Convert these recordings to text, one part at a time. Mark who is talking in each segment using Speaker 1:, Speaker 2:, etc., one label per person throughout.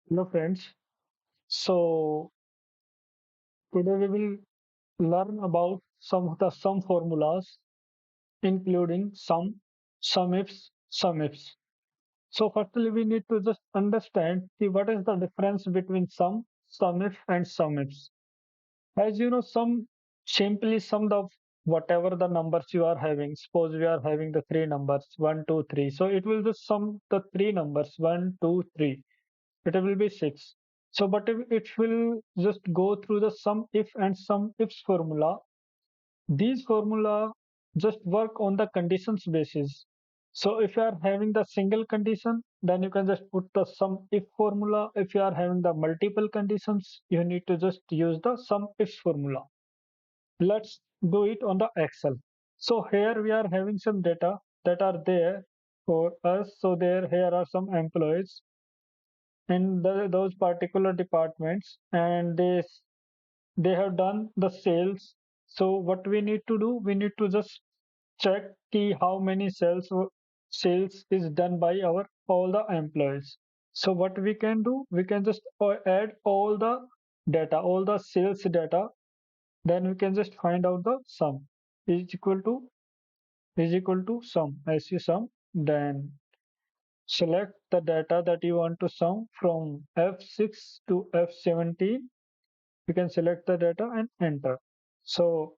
Speaker 1: Hello friends. So today we will learn about some of the sum formulas, including sum ifs, sumifs. So firstly, we need to just understand what is the difference between sumif, and sumifs. As you know, sum simply sum of whatever the numbers you are having. Suppose we are having the three numbers one, two, three. So it will just sum the three numbers one, two, three. It will be 6. So, but if it will just go through the sum if and sum ifs formula, these formula just work on the conditions basis. So, if you are having the single condition, then you can just put the sum if formula. If you are having the multiple conditions, you need to just use the sum ifs formula. Let's do it on the Excel. So, here we are having some data that are there for us. So, there here are some employees in those particular departments, and they have done the sales. So what we need to do, we need to just check key how many sales is done by our all the employees. So what we can do, we can just add all the data, all the sales data, then we can just find out the sum is equal to sum as you sum. Then select the data that you want to sum from F6 to F17. You can select the data and enter. So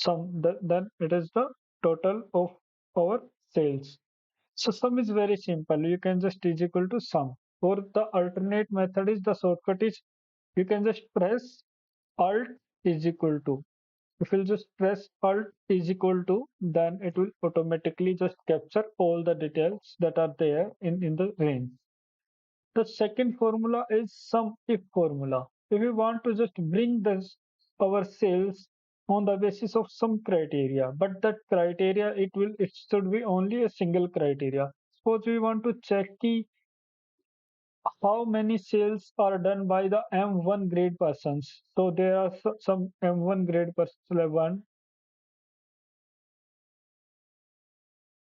Speaker 1: then it is the total of our sales. So sum is very simple. You can just is equal to sum. Or the alternate method is the shortcut is you can just press Alt is equal to. If you just press Alt is equal to, then it will automatically just capture all the details that are there in the range. The second formula is sum if formula. If we want to just bring this our sales on the basis of some criteria, but that criteria it should be only a single criteria. Suppose we want to check how many sales are done by the M1 grade persons. So there are some M1 grade persons. One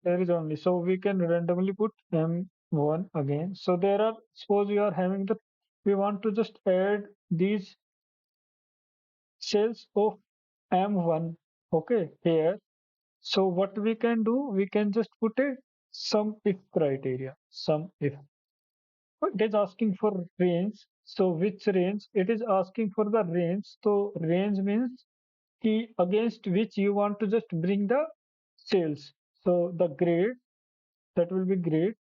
Speaker 1: there is only, so we can randomly put M1 again. So there are, suppose we are having the, we want to just add these sales of M1. Okay, here. So what we can do, we can just put a sum if criteria. Sum if. It is asking for range. So which range? It is asking for the range. So range means key against which you want to just bring the sales. So the grade, that will be grade,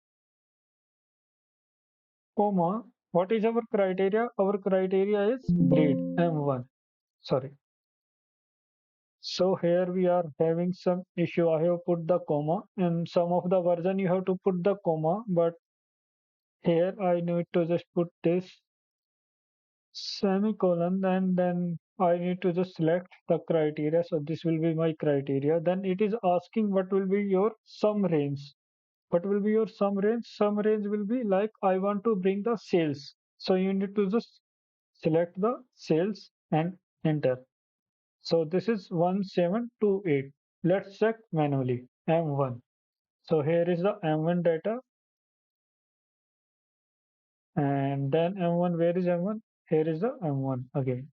Speaker 1: comma. What is our criteria? Our criteria is grade M1. Sorry. So here we are having some issue. I have put the comma. In some of the version you have to put the comma, but here I need to just put this semicolon, and then I need to just select the criteria. So this will be my criteria. Then it is asking what will be your sum range. What will be your sum range? Sum range will be like I want to bring the sales. So you need to just select the sales and enter. So this is 1728. Let's check manually. M1. So here is the M1 data, and then M1, where is M1? Here is the M1 again.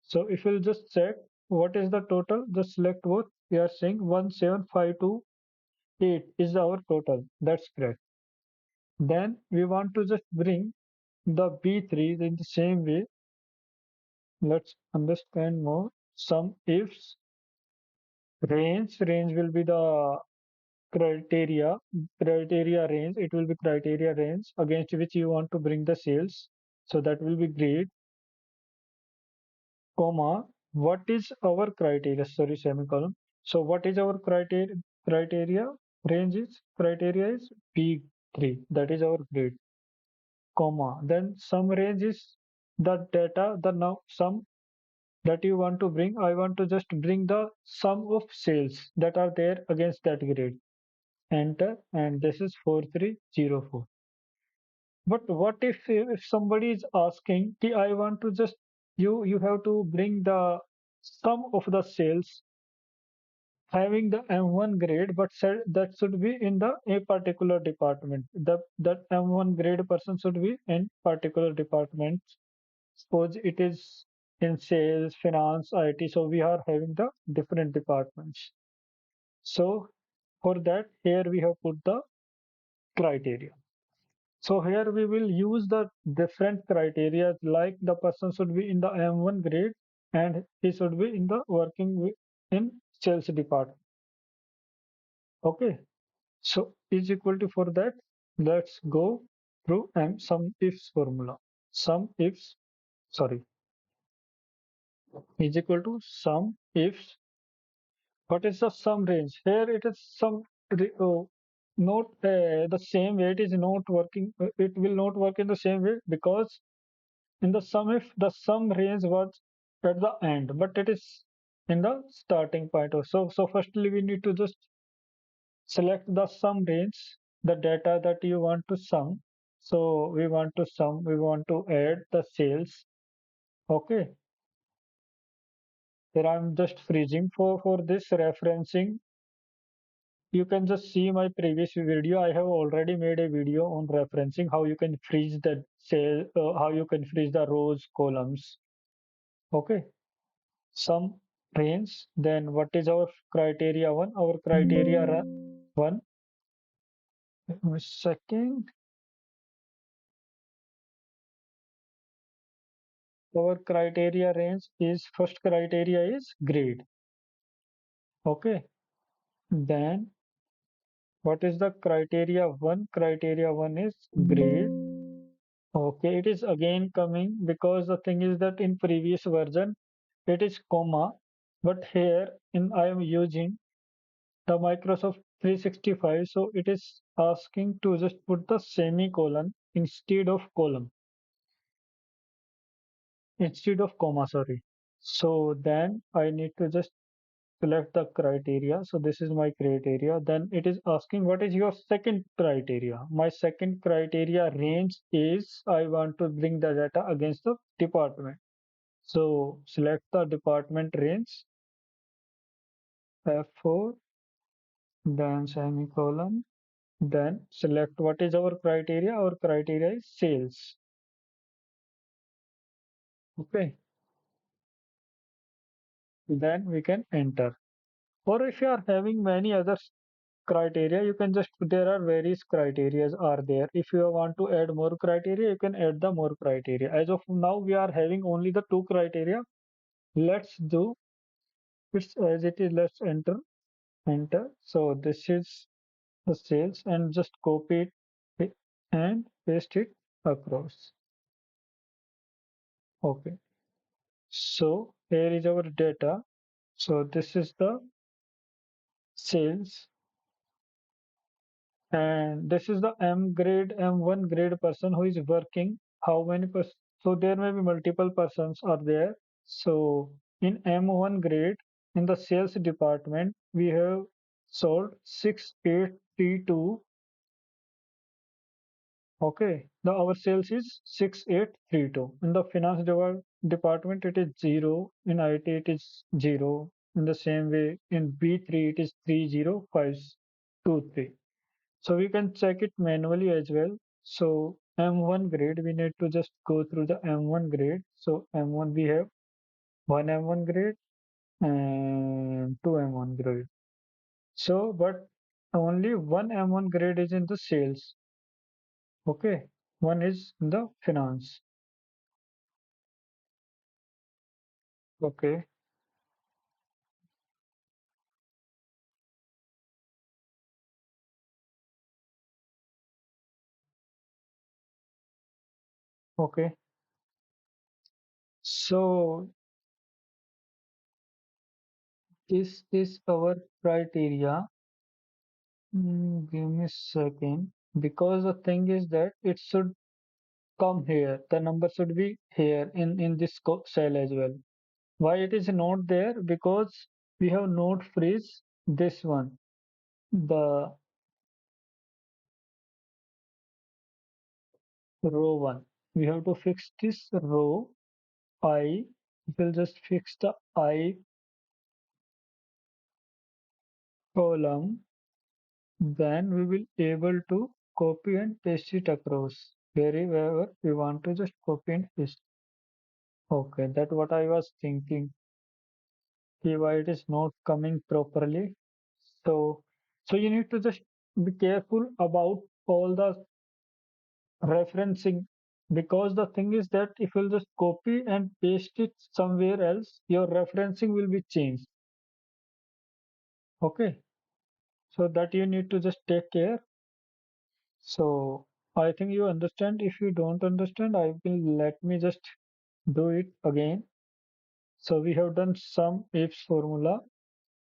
Speaker 1: So if you'll just check what is the total, just select both. We are saying 17528 is our total. That's correct. Then we want to just bring the B3 in the same way. Let's understand more. Sum ifs range will be the criteria range. It will be criteria range against which you want to bring the sales. So that will be grade, comma, what is our criteria, sorry, semicolon. So what is our criteria range is, criteria is B3, that is our grade, comma, then some range is the data, the now sum that you want to bring. I want to just bring the sum of sales that are there against that grade. Enter, and this is 4304. But what if somebody is asking, "Ki, I want to just you have to bring the sum of the sales having the M1 grade, but said that should be in the a particular department. That M1 grade person should be in particular department. Suppose it is in sales, finance, IT. So we are having the different departments. So for that, here we have put the criteria. So here we will use the different criteria like the person should be in the M1 grade and he should be in the in sales department. Okay. So is equal to for that. Let's go through sum ifs formula. Sum ifs, sorry, is equal to sum ifs. What is the sum range? Here it is some not the same way. It is not working. It will not work in the same way because in the sum if the sum range was at the end, but it is in the starting point. So firstly we need to just select the sum range, the data that you want to sum. So we want to add the sales. Okay. Here I'm just freezing for this referencing. You can just see my previous video. I have already made a video on referencing how you can freeze the cell, how you can freeze the rows, columns. Okay. Sum range. Then what is our criteria one? Our criteria one. A second. Our criteria range is first criteria is grade. Okay. Then what is the criteria one? Criteria one is grade. Okay, it is again coming because the thing is that in previous version it is comma, but here in I am using the Microsoft 365, so it is asking to just put the semicolon instead of column, instead of comma, sorry. So then I need to just select the criteria. So this is my criteria. Then it is asking what is your second criteria. My second criteria range is I want to bring the data against the department. So select the department range F4, then semicolon, then select what is our criteria. Our criteria is sales. Okay, then we can enter. Or if you are having many other criteria, you can just there are various criterias are there. If you want to add more criteria, you can add the more criteria. As of now, we are having only the two criteria. Let's do it as it is. Let's enter. So this is the sales and just copy it and paste it across. Okay. So here is our data. So this is the sales and this is the M grade, M1 grade person who is working. How many person? So there may be multiple persons are there. So in M1 grade, in the sales department, we have sold 6832. Okay, the our sales is 6832. In the finance department, it is 0. In IT, it is 0. In the same way, in B3, it is 30523. So we can check it manually as well. So M1 grade, we need to just go through the M1 grade. So M1, we have one M1 grade and two M1 grade. So, but only one M1 grade is in the sales. Okay, one is in the finance. Okay, okay. So this is our criteria. Give me a second. Because the thing is that it should come here. The number should be here in this cell as well. Why it is not there? Because we have not freeze this one, the row one. We have to fix this row I. We'll just fix the I column, then we will able to copy and paste it across wherever we want to just copy and paste. Okay, that's what I was thinking. See why it is not coming properly. So, so you need to just be careful about all the referencing because the thing is that if you'll just copy and paste it somewhere else, your referencing will be changed. Okay, so that you need to just take care. So I think you understand. If you don't understand, I will let me just do it again. So we have done sum ifs formula.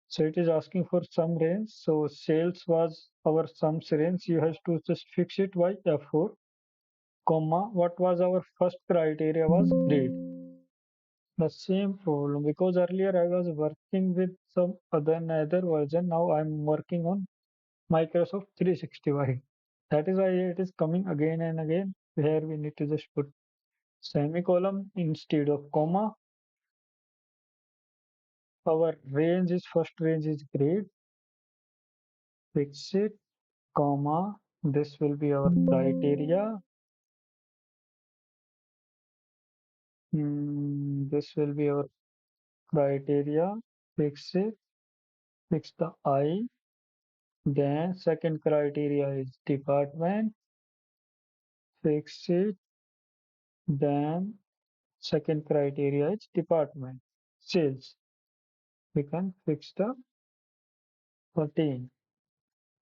Speaker 1: So it is asking for some range. So sales was our sums range. You have to just fix it by F4, comma. What was our first criteria was grade. The same problem because earlier I was working with some other another version. Now I'm working on Microsoft 365. That is why it is coming again and again. Where we need to just put semicolon instead of comma. Our range is first range is grade. Fix it, comma. This will be our criteria. This will be our criteria. Fix it. Fix the I. Then second criteria is department. Fix it. Then second criteria is department. Sales. We can fix the 13.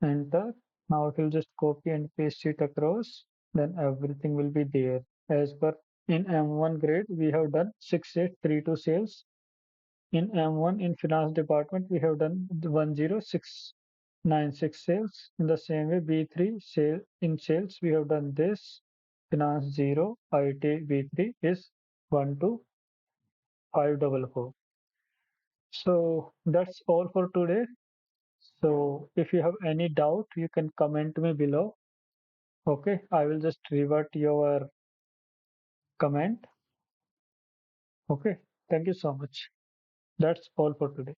Speaker 1: Enter. Now it will just copy and paste it across. Then everything will be there. As per in M1 grade, we have done 6832 sales. In M1 in finance department, we have done 10696 sales. In the same way, B3 in sales, we have done this. Finance 0, IT B3 is 12544. So that's all for today. So if you have any doubt, you can comment me below. Okay, I will just revert your comment. Okay, thank you so much. That's all for today.